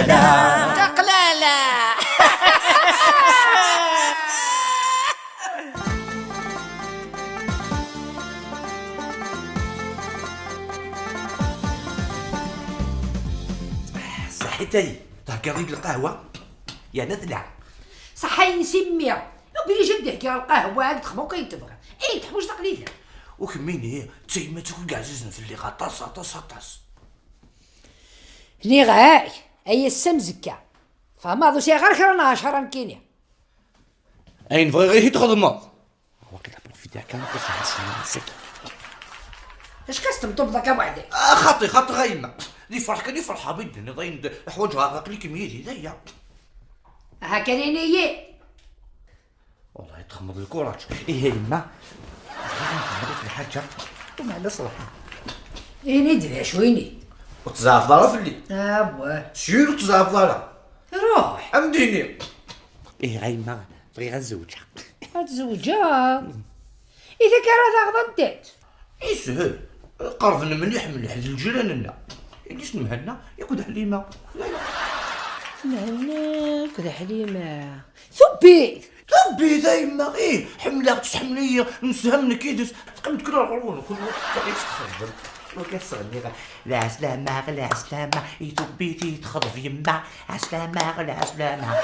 تقلالا تقلالا. صحيتي تهكا ريق القهوة يا نذلع صحي نسميها بلي جد حكي القهوه تخمو كي تبغى اي تحوج تقليدها وكميني تيما تكون كاع زوز في اللي غطاس طاس طاس لي غاي اي السمزكه فما ذو سي غير كرنا شهر كينيا اين بغي غير تخدم وقيلا بروفيتي هكا نسيك اش كتمطب ذاك وحدك خاطي غايمة لي فرح كان يفرح بيدني ضاين حوايجها غاقلي كميتي دايا هكا نيني والله تخمض الكوراج ايه يما نخمض في الحاجة ومع الصراحة ايه ندري شويني وتزعف ضرا في اللي بواه سير تزعف ضرا روح امديني ايه غايمة بغي غنزوجها تزوجها اذا كان هذا غضنتات ايه سهل قرضنا مليح للجيراننا يجيش مهنا ياكل حليمة مهنا كذا حليمة ثبيت ذا يما ايه حملة تحملية نسهمنا كيدس تقلب كل القرون كل وقت تخدم وكتصغني لا عسلامة لا عسلامة يتوبيتي تخضف يما عسلامة لا عسلامة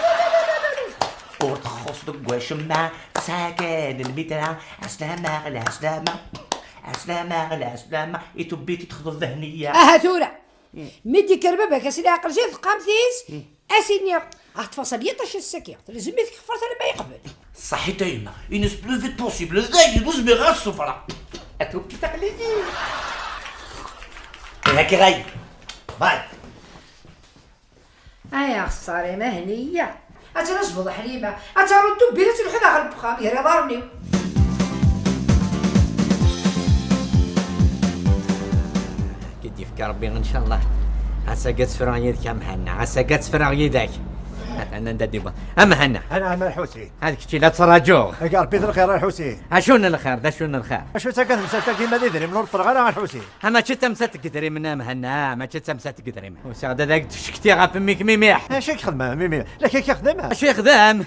وتخص دقواشمة ساكن المدرة عسلامة لا عسلامة عسلامة لا عسلامة يتوبيتي تخضف ذهنية ثورة مدي كربابك اسيدي عقل جيت قامتيس اسيني تفاصل يطش السكير لازم يتكفرت على ما يقبل صحيت يما ينس بلو فيت بوسيبل ذا يدوز بغير السفرة اتوبي تقليدي هاكي غاي باي يا خساري ما هنية نصبض حليمة ردو بيرت الحدا على البخام يا ضارني قد يفكر ربي ان شاء الله عسى قد تفرغ يدك امهنا عسى قد تفرغ يدك انا نديبا امهنا انا الحوسي هذيك تشي لا تراجو قال بيت الخير الحوسي شنو الخير دا شنو الخير شو سكن مسالتك ديما ديري من نور فرغ انا الحوسي اما شتا مسات قدري من امهنا ما شتا مسات قدري وسا ذاك شكتي غا فميك ميميح اش يخدم ميمي لا كيف يخدمها اش يخدم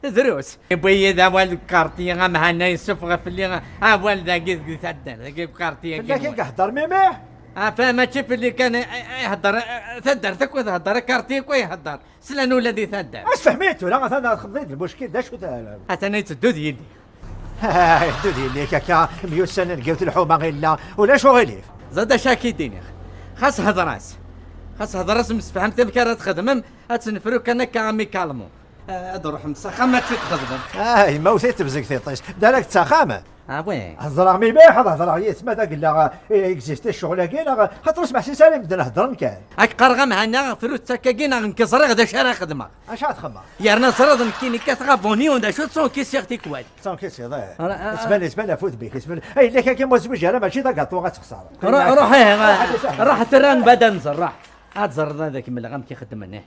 دروس بوي ذا والد كارتي امهنا يسفغ في اللي والد قد تدر كارتي لا كيف يحضر ميميح فما تشوف اللي كان يهضر ثدرتك ويهضر كارتيك ويهضر سلان ولدي ثدر اش فهميتو لا انا خضيت المشكل دا شو حتى انا يتدود يدي يدود يدي كاكا 100 سنه لقيت الحومه غير ولا شو غليف زاد شاكيتيني خاص هضراس مسفهمت الكره تخدم تنفرو كان كامي كالمو اروح مسخه ما تخدم ما وثيت بزك ثيطيش دارك تساخامه وين هضر ميميح هضر يسمى ذاك لا اكزيست الشغل كاين خاطر اسمع سي سالم بدنا نهضر كان هاك قرغه معنا فلوس تكاكينا نكسر غدا شارع خدمه اش غتخمم يا ناصر كيني كتغابوني ودا شو تصون كيسيغتي كواد صون كيسي ضايع اسمعني فوت بك اسمعني اي اللي كان مزوج انا ماشي ذاك طو غتخسر روح تران بدا نزر راح اتزر هذاك من الغام كيخدم هنا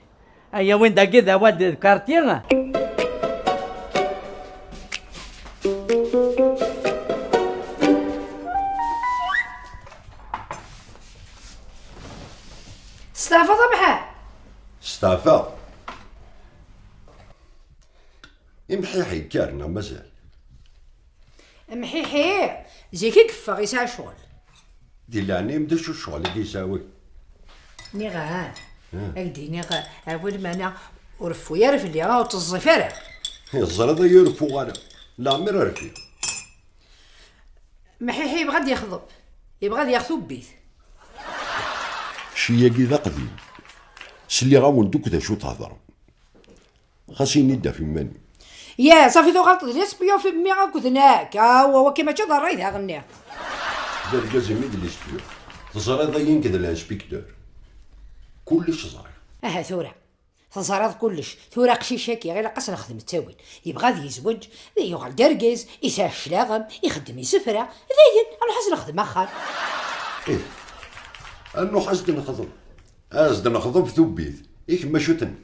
ايا وين دا كذا واد كارتير استعفى ضبحة استعفى يمحيحي كارنا مازال محيحي زي كي كفا غيساع شغل ديلاني مدا شو الشغل اللي يساوي نيغا اكدي نيغا اول ما انا ورفو يعرف اللي راه تزفر الزرد يرفو غانا لا مير رفي محيحي يبغى يخضب يبغى ياخذ بيت شي كذا قديم سلي غاون دوك ذا شو تهضر خاصني ندا في ماني يا صافي ذو غلط ليس بيو في مي غاكوذناك هو كيما تشد الرايد ها غنيها دار كازمي ديال الاسبيو تزرى ضاين كذا الانسبيكتور كلش زري ثورة تزرد كلش ثورة قشيشاكي غير قاس نخدم التاويل يبغى يزوج يوغل دركيز يساع شلاغم يخدم يسفرة ذاين انا حاس نخدم اخر ايه انو حاسد نخدم في ثوبيت إيك ما شوتن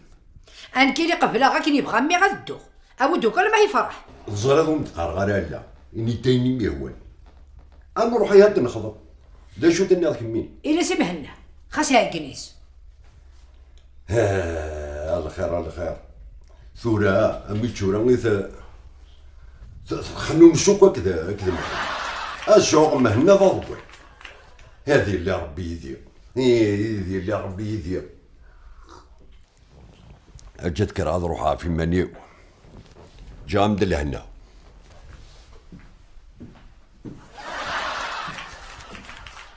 ان كيلي قبله غا كي يبغى مي غدو او دوك ما يفرح زرادهم تقارغ لا اني تايني ميهوان انا نروح ياد نخدم دا شوتني راك مين الا سمهنا خاص هاي كنيس الخير على الخير ثورة أمي تشورا غير خلو نشوكو كذا الشوق مهنا ضوي هذه اللي ربي يدير هذه اللي ربي يدير أجد كراد روحها في منيو جامد لهنا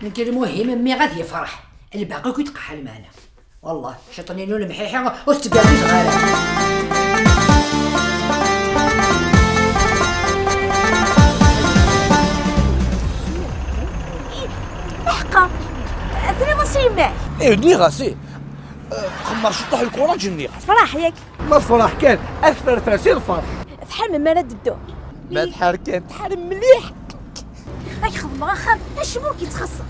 نقول المهم امي غادي يفرح الباقي كيتقحل معنا والله شطني له المحيحه وستقابل صغيره. حقا ثري مصيبة إيه غاسي خمر شطح الكورة جني فرح ياك ما الفرح كان أكثر تأثير فرح فحال من مراد الدو ما تحال كان تحال مليح راك خدمة غاخر اش مو كيتخصص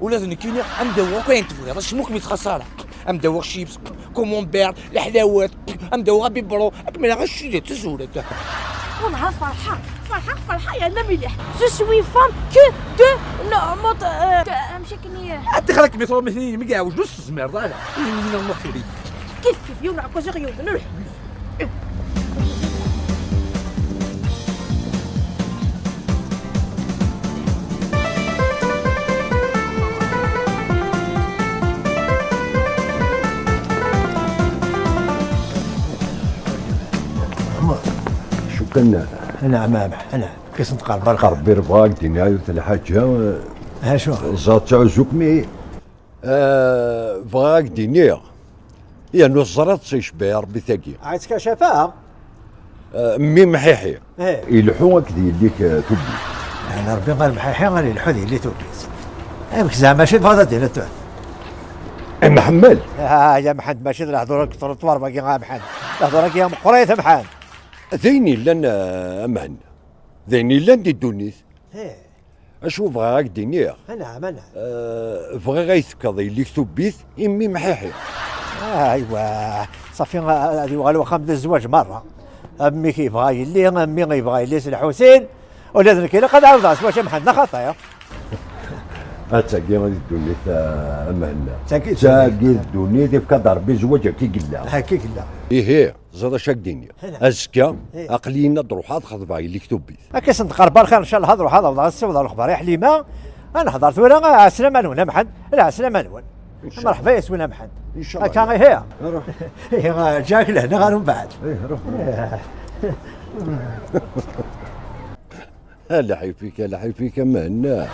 ولازم كاين مدوق كاين تفوق باش مو كيتخسر مدوق شيبس كومونبير الحلاوات مدوق بيبرو اكمل غير الشيء تزولت والله فرحة يا لا مليح جو سوي فام كو دو نعمط مشاكني انت خلك ميترو مثلي مقاوش نص الزمير ضايع هنا محوري كيف يونا كوزي غيوم نروح شو كنا نعم انا كيس نتقرب الخير ربي رباك دنيا الحاجة ها شو زاد تعزوك مي بغاك دنيا هي نصرت سيشبه ربي ثقيل عايز كشفاء مي محيحي ايه يلحو هكذا يديك تبي انا ربي قال محيحي غادي الحذي اللي توكيز امك زعما ماشي فاضل ديال محمل يا محمد ماشي الهضره التروطوار باقي غا محمد الهضره يا قريت محمد ذيني لن أمان ذيني لن دي دونيث ايه أشوف غاك دينيا نعم بغا غيثكض اللي كتبيث إمي محيحي ايوا صافي هذه غالوا خامد الزواج مره امي كيبغى يلي امي غيبغى يلي سي الحسين ولازم كاين قد عاود واش محمد خطايا أتاكي غادي دونيث أمان تاكي دونيث في كدار بزواج كي قلا هكاك لا إيه زاد شاك دينيا أزكا إيه. أقلينا دروحات خطبة اللي كتبيث كيس نتقرب الخير ان شاء الله هضروا هذا وضع السي وضع الاخبار يا حليمه انا حضرت ولا عسلامة نون محمد لا عسلامة نون مرحبا يا سوينا محمد إن شاء الله كان هي روح جاك لهنا غير من بعد إيه روح هلا حيفيك هلا حيفيك مهنا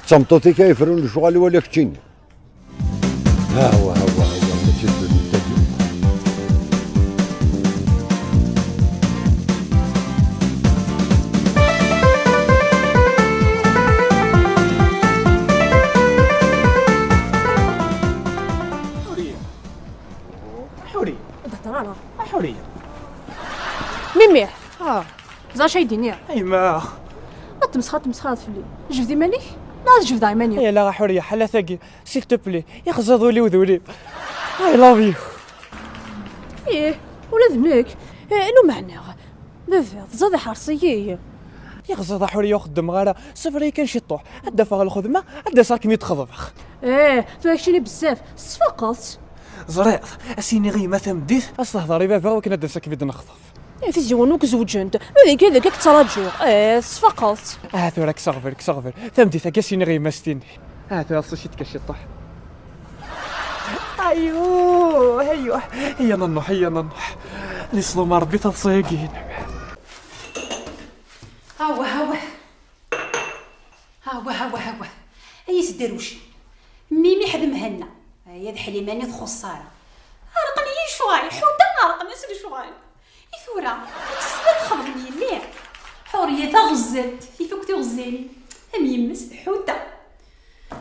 صمتوتي كيفرون الشغل ولا كتشيني ها هو ماشي حورية ميميح زا شي دينيا ايما تمسخات فلي جبدي ماني لا جبد عيماني يا لا حوريه حلا ثقي سيل تو بلي يخزضوا لي وذولي اي لاف يو ايه ولا ذنك انو معناها بفيض زاد حرصيه يخزض حوريه وخدم غالا صفري كان شي طوح عدا فغ الخدمه عدا ساكم يتخضبخ تواكشيني بزاف صفقت زريط اسيني غي ما تمديت استهضري بافا وكنا دا ساكم يد نخطف في زيونوك زوجنت هذيك تراجع صفقت ثورا كسغفر تمديت كاسيني غي ما ستيني ثورا صشيت كشي طوح ايوه هي ننوح نصلو ما ربي تصيقين هوا اي سدروش ميمي حد مهنا يا ذ حليماني تخصارة رقني شوي حوده رقني سلي شوي ثورة تسبب خبرني ليه حورية غزلت يفوك تغزالي ام يمس حوده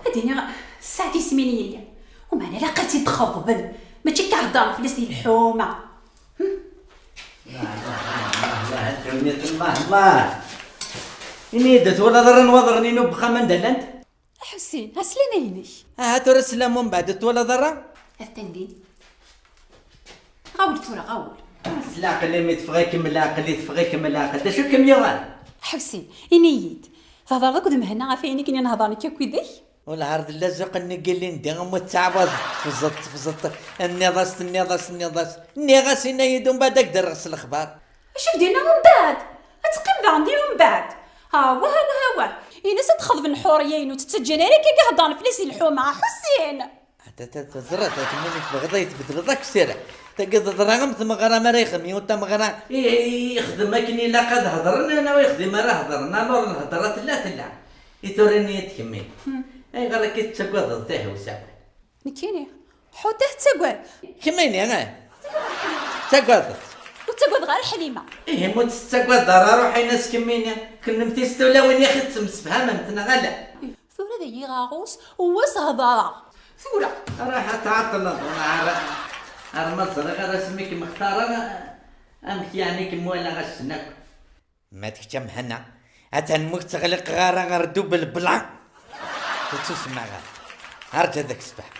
هاديني ساعتي سميني ليا ومانا لقيتي تخضبل ماشي كهضر في لسني الحومه الله إني دت ولا ضر نوضرني نبخا من دلنت حسين اسلم ليش هاتو السلام من بعد ولا ضر التندين غاول ثورة غاول العقل اللي تفغيكم العقل تفغيكم العقل شو كم يوان حسين إنيد فهضر ذاك ذم هنا عافيني كني نهضرني كي كذي والعرض اللزق اني قال لي ندير متعبط فزت النغاس هنا يدوم بعد اقدر غسل الاخبار. اش بدينا من بعد؟ اتقيم ذا نديرو من بعد. ها واه ينسى تخضب الحوريين وتتجنري كي قهضان فليس الحومه حسين. تزرت تمني بغدا يتبدل ذاك السيره تقد دراهم ثم غرا مريخم يوتا مغرا يخدم كني لا قد هضرنا انا ويخدم راه هضرنا نور الهضرات لا تلا يتوريني يتكمل اي غير كي تشقد تاعي وساوي نكيني حوته تقول كميني انا تقد وتقول غير حليمه ايه موت تقد دار روحي ناس كميني كلمتي ستولا وين يا اخي تسفها فهمتنا غلا ثورة ذي غاغوس وصهضا ثورة راح تعطل انا المصر غير اسميك مختار امشي يعني كمولا غشنك ما تكتم هنا اتنمك تغلق غارة غردو بالبلع وتسمع غير هرجع ذاك الصباح